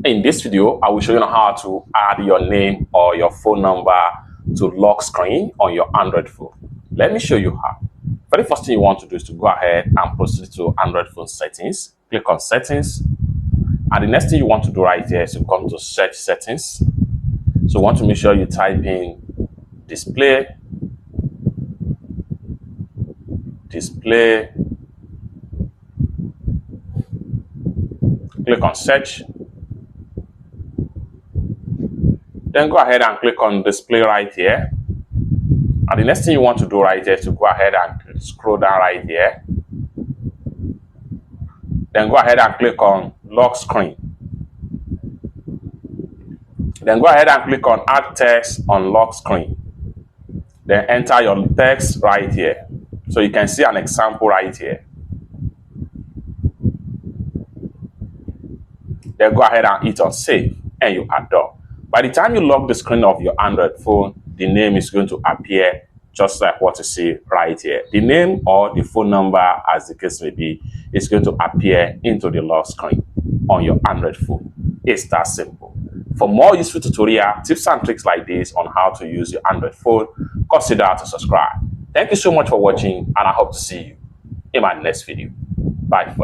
In this video, I will show you how to add your name or your phone number to lock screen on your Android phone. Let me show you how. Very first thing you want to do is to go ahead and proceed to Android phone settings. Click on settings. And the next thing you want to do right here is to come to search settings. So you want to make sure you type in display, click on search. Then go ahead and click on display right here. And the next thing you want to do right here is to go ahead and scroll down right here. Then go ahead and click on lock screen. Then go ahead and click on add text on lock screen. Then enter your text right here. So you can see an example right here. Then go ahead and hit on save and you are done. By the time you lock the screen of your Android phone, the name is going to appear just like what you see right here. The name or the phone number, as the case may be, is going to appear into the lock screen on your Android phone. It's that simple. For more useful tutorial, tips and tricks like this on how to use your Android phone, consider to subscribe. Thank you so much for watching, and I hope to see you in my next video. Bye for now.